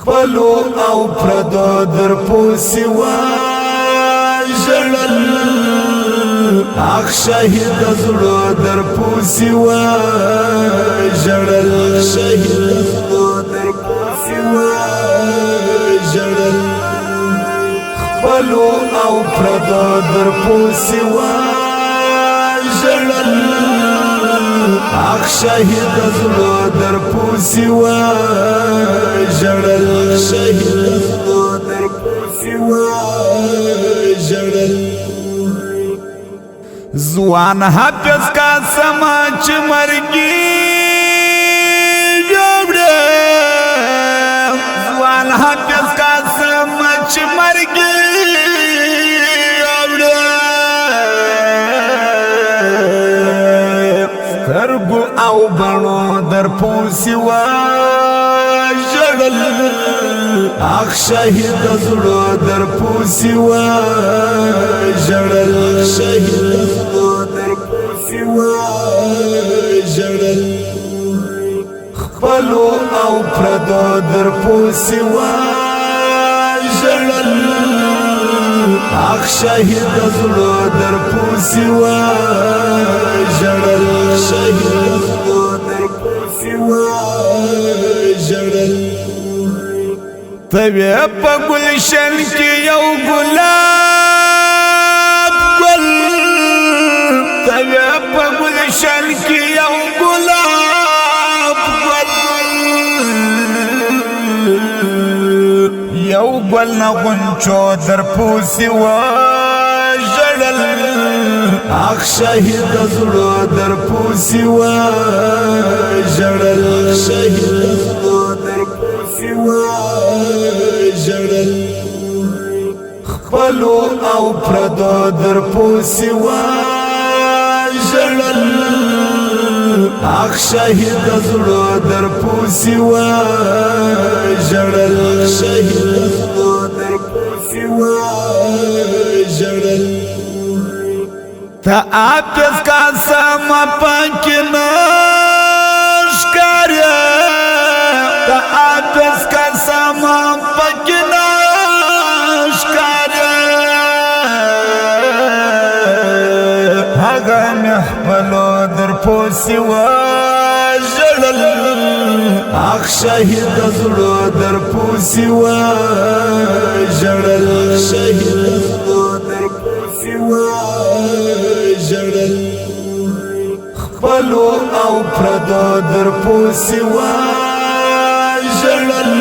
خپلو او پردو در پوسی وژړل اخ شهید زړه در پوسی وژړل شهید زړه در پوسی وژړل خپلو او پردو در پوسی وژړل اخ شهید زړه در پوسی وژړل شهید زړه در پوسی وژړل ځوان حافظ قاسم چې مرګي جوړه ځوان حافظ قاسم چې مرګي سترګو او بڼو در پوسی وژړل اخ شهید زړه در پوسی وژړل شهید زړه در پوسی وژړل خپلو او پردو در پوسی وژړل اخ شهید زړه در پوسی وژړل شهید زړه در پوسی وژړل طبیع په گلشن کې یو ګلاب ګل طبیع په گلشن کې یو ګلاب ګل یو ګل نه غونچو در پوسی وژړل اخ شهید زړه در پوسی وژړل شهید زړه در پوسی وژړل خپلو او پردو در پوسی وژړل اخ شهید زړه در پوسی وژړل شهید زړه در پوسی وژړل تا حافظ قاسم پکې نشکاره تا حافظ قاسم پکې نشکاره هغه مې خپلو در پوسی وژړل اخ شهید زړه در پوسی وژړل شهید زړه در پوسی وژړل خپلو او پردو در پوسی وژړل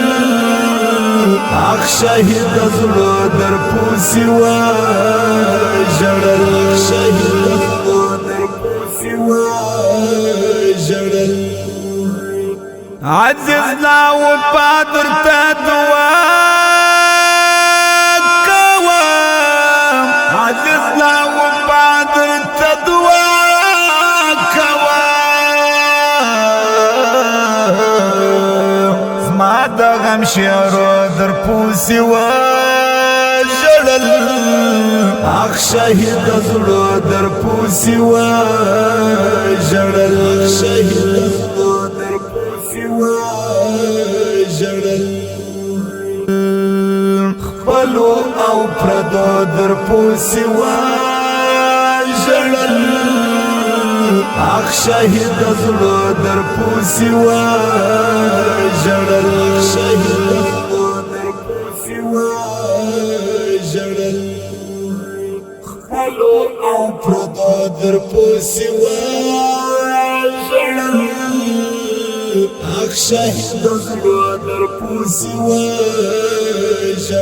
اخ شهید زړه در پوسی وژړل شهید زړه در پوسی وژړل عزیز لا وفادر ته دعا کوم عزیز لا وفادر ته دعا کوم زما د غم شعرو در پوسی وژړل اخ شهید زړه در پوسی وژړل شهید زړه در پوسی وژړل خپلو او پردو در پوسی وژړل اخ شهید زړه در پوسی وژړل شهید زړه در پوسی وژړل خپلو او پردو در پوسی وژړل اخ شهید زړه در پوسی وژړل